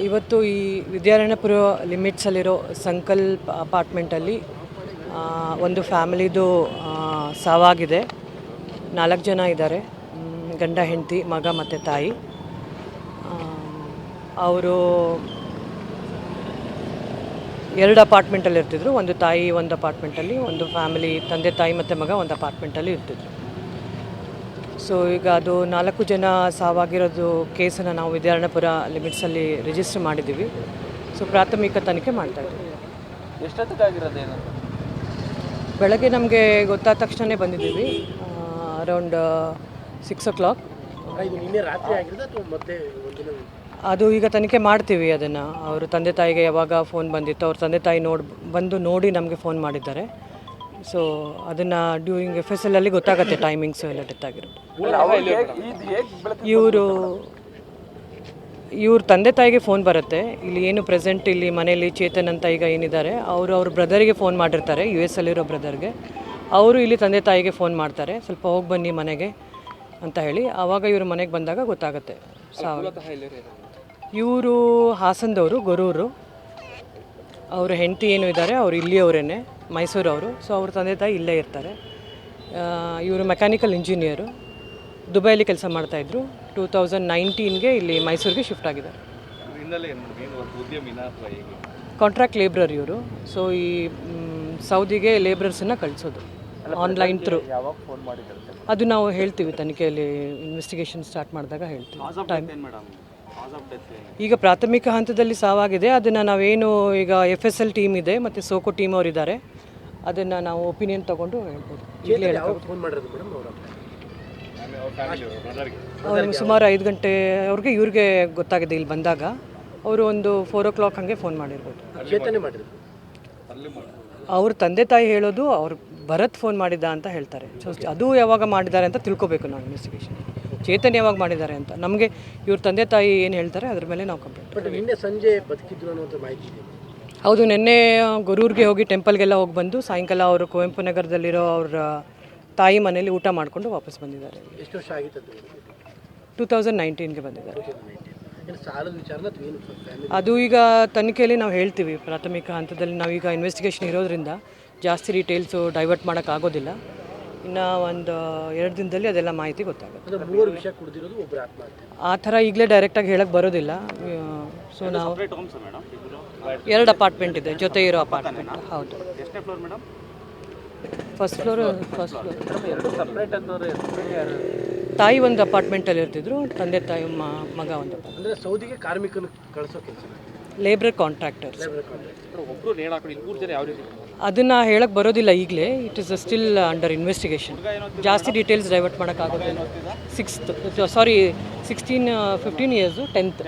ಇವತ್ತು ಈ ವಿದ್ಯಾರಣ್ಯಪುರ ಲಿಮಿಟ್ಸಲ್ಲಿರೋ ಸಂಕಲ್ಪ ಅಪಾರ್ಟ್ಮೆಂಟಲ್ಲಿ ಒಂದು ಫ್ಯಾಮಿಲಿದು ಸಾವಾಗಿದೆ. 4 ಜನ ಇದ್ದಾರೆ, ಗಂಡ ಹೆಂಡತಿ ಮಗ ಮತ್ತು ತಾಯಿ. ಅವರು 2 ಅಪಾರ್ಟ್ಮೆಂಟಲ್ಲಿ ಇರ್ತಿದ್ರು. ಒಂದು ತಾಯಿ ಒಂದು ಅಪಾರ್ಟ್ಮೆಂಟಲ್ಲಿ, ಒಂದು ಫ್ಯಾಮಿಲಿ ತಂದೆ ತಾಯಿ ಮತ್ತು ಮಗ ಒಂದು ಅಪಾರ್ಟ್ಮೆಂಟಲ್ಲಿ ಇರ್ತಿದ್ರು. ಸೊ ಈಗ ಅದು 4 ಜನ ಸಾವಾಗಿರೋದು ಕೇಸನ್ನು ನಾವು ವಿದ್ಯಾರಣ್ಯಪುರ ಲಿಮಿಟ್ಸಲ್ಲಿ ರಿಜಿಸ್ಟರ್ ಮಾಡಿದ್ದೀವಿ. ಸೊ ಪ್ರಾಥಮಿಕ ತನಿಖೆ ಮಾಡ್ತಾಯಿದ್ದೀವಿ. ಎಷ್ಟೊತ್ತಿಗಾಗಿರೋದೇನು? ಬೆಳಗ್ಗೆ ನಮಗೆ ಗೊತ್ತಾದ ತಕ್ಷಣ ಬಂದಿದ್ದೀವಿ, ಅರೌಂಡ್ 6 o'clock. ಅದು ಈಗ ತನಿಖೆ ಮಾಡ್ತೀವಿ ಅದನ್ನು. ಅವರು ತಂದೆ ತಾಯಿಗೆ ಯಾವಾಗ ಫೋನ್ ಬಂದಿತ್ತು, ಅವ್ರ ತಂದೆ ತಾಯಿ ನೋಡಿ ನಮಗೆ ಫೋನ್ ಮಾಡಿದ್ದಾರೆ. ಸೊ ಅದನ್ನು ಡ್ಯೂರಿಂಗ್ FSL ಅಲ್ಲಿ ಗೊತ್ತಾಗುತ್ತೆ ಟೈಮಿಂಗ್ಸು ಎಲ್ಲ ಡೆತ್ ಆಗಿರೋದು. ಇವ್ರ ತಂದೆ ತಾಯಿಗೆ ಫೋನ್ ಬರುತ್ತೆ. ಇಲ್ಲಿ ಏನು ಪ್ರೆಸೆಂಟ್ ಇಲ್ಲಿ ಮನೇಲಿ ಚೇತನ್ ಅಂತ ಈಗ ಏನಿದ್ದಾರೆ, ಅವ್ರ ಬ್ರದರಿಗೆ ಫೋನ್ ಮಾಡಿರ್ತಾರೆ, US ಅಲ್ಲಿರೋ ಬ್ರದರ್ಗೆ. ಅವರು ಇಲ್ಲಿ ತಂದೆ ತಾಯಿಗೆ ಫೋನ್ ಮಾಡ್ತಾರೆ, ಸ್ವಲ್ಪ ಹೋಗಿ ಬನ್ನಿ ಮನೆಗೆ ಅಂತ ಹೇಳಿ. ಆವಾಗ ಇವರು ಮನೆಗೆ ಬಂದಾಗ ಗೊತ್ತಾಗುತ್ತೆ ಸಾವು. ಇವರು ಹಾಸನದವರು, ಗೊರೂರು. ಅವ್ರ ಹೆಂಡತಿ ಏನು ಇದ್ದಾರೆ ಅವರು ಇಲ್ಲಿಯವರೇನೆ, ಮೈಸೂರವರು. ಸೊ ಅವ್ರ ತಂದೆ ತಾಯಿ ಇಲ್ಲೇ ಇರ್ತಾರೆ. ಇವರು ಮೆಕ್ಯಾನಿಕಲ್ ಇಂಜಿನಿಯರು, ದುಬೈಲಿ ಕೆಲಸ ಮಾಡ್ತಾಯಿದ್ರು. 2019ಗೆ ಇಲ್ಲಿ ಮೈಸೂರಿಗೆ ಶಿಫ್ಟ್ ಆಗಿದ್ದಾರೆ. ಕಾಂಟ್ರಾಕ್ಟ್ ಲೇಬ್ರರ್ ಇವರು. ಸೊ ಈ ಸೌದಿಗೆ ಲೇಬ್ರರ್ಸನ್ನು ಕಳಿಸೋದು ಆನ್ಲೈನ್ ಥ್ರೂ. ಅದು ನಾವು ಹೇಳ್ತೀವಿ, ತನಿಖೆಯಲ್ಲಿ ಇನ್ವೆಸ್ಟಿಗೇಷನ್ ಸ್ಟಾರ್ಟ್ ಮಾಡಿದಾಗ ಹೇಳ್ತೀವಿ. ಈಗ ಪ್ರಾಥಮಿಕ ಹಂತದಲ್ಲಿ ಸಾವಾಗಿದೆ. ಅದನ್ನು ನಾವೇನು ಈಗ FSL ಟೀಮ್ ಇದೆ ಮತ್ತು ಸೋಕೋ ಟೀಮ್ ಅವರಿದ್ದಾರೆ, ಅದನ್ನು ನಾವು ಒಪಿನಿಯನ್ ತೊಗೊಂಡು ಹೇಳ್ಬೋದು. ಅವ್ರಿಗೆ ಸುಮಾರು 5 ಗಂಟೆ ಇವ್ರಿಗೆ ಗೊತ್ತಾಗಿದೆ ಇಲ್ಲಿ ಬಂದಾಗ. ಅವರು ಒಂದು 4 o'clock ಹಾಗೆ ಫೋನ್ ಮಾಡಿರ್ಬೋದು. ಅವ್ರ ತಂದೆ ತಾಯಿ ಹೇಳೋದು ಅವ್ರು ಭರತ್ ಫೋನ್ ಮಾಡಿದ್ದ ಅಂತ ಹೇಳ್ತಾರೆ. ಸೊ ಅದು ಯಾವಾಗ ಮಾಡಿದ್ದಾರೆ ಅಂತ ತಿಳ್ಕೊಬೇಕು ನಾವು ಇನ್ವೆಸ್ಟಿಗೇಷನ್. ಚೇತನ್ ಯಾವಾಗ ಮಾಡಿದ್ದಾರೆ ಅಂತ ನಮಗೆ ಇವ್ರ ತಂದೆ ತಾಯಿ ಏನು ಹೇಳ್ತಾರೆ ಅದ್ರ ಮೇಲೆ ನಾವು ಕಂಪ್ಲೇಂಟ್. ನಿನ್ನೆ ಸಂಜೆ ಬದುಕಿದ್ರು ಅನ್ನೋದು ಮಾಹಿತಿ ಇದೆ. ಹೌದು, ನಿನ್ನೆ ಗೊರೂರಿಗೆ ಹೋಗಿ ಟೆಂಪಲ್ಗೆಲ್ಲ ಹೋಗಿ ಬಂದು ಸಾಯಂಕಾಲ ಅವರು ಕುವೆಂಪು ನಗರದಲ್ಲಿರೋ ಅವ್ರ ತಾಯಿ ಮನೇಲಿ ಊಟ ಮಾಡಿಕೊಂಡು ವಾಪಸ್ ಬಂದಿದ್ದಾರೆ. ಎಷ್ಟು ವರ್ಷ ಆಗಿತ್ತು? 2019ಗೆ ಬಂದಿದ್ದಾರೆ. ಅದು ಈಗ ತನಿಖೆಯಲ್ಲಿ ನಾವು ಹೇಳ್ತೀವಿ. ಪ್ರಾಥಮಿಕ ಹಂತದಲ್ಲಿ ನಾವೀಗ ಇನ್ವೆಸ್ಟಿಗೇಷನ್ ಇರೋದ್ರಿಂದ ಜಾಸ್ತಿ ಡೀಟೇಲ್ಸು ಡೈವರ್ಟ್ ಮಾಡೋಕ್ಕಾಗೋದಿಲ್ಲ. ಇನ್ನು ಒಂದು 2 ದಿನದಲ್ಲಿ ಅದೆಲ್ಲ ಮಾಹಿತಿ ಗೊತ್ತಾಗುತ್ತೆ. ಆ ಥರ ಈಗಲೇ ಡೈರೆಕ್ಟಾಗಿ ಹೇಳಕ್ಕೆ ಬರೋದಿಲ್ಲ. ಸೊ ನಾವು 2 ಅಪಾರ್ಟ್ಮೆಂಟ್ ಇದೆ, ಜೊತೆ ಇರೋ ಅಪಾರ್ಟ್ಮೆಂಟ್. ಹೌದು. First floor. ತಾಯಿ ಒಂದು ಅಪಾರ್ಟ್ಮೆಂಟಲ್ಲಿ ಇರ್ತಿದ್ರು, ತಂದೆ ತಾಯಿ ಮಗ ಒಂದು ಅಪಾರ್ಟ್ಮೆಂಟ್. ಸೌದಿಗೆ ಕಾರ್ಮಿಕನ ಕಳಿಸೋ ಕೆಲಸ, ಲೇಬರ್ ಕಾಂಟ್ರಾಕ್ಟರ್ಸ್. ಅದನ್ನು ಹೇಳಕ್ಕೆ ಬರೋದಿಲ್ಲ ಈಗಲೇ. It is still under investigation. ಜಾಸ್ತಿ ಡೀಟೇಲ್ಸ್ ಡೈವರ್ಟ್ ಮಾಡೋಕ್ಕಾಗೋದಿಲ್ಲ. 16 15 ಇಯರ್ಸು, 10th.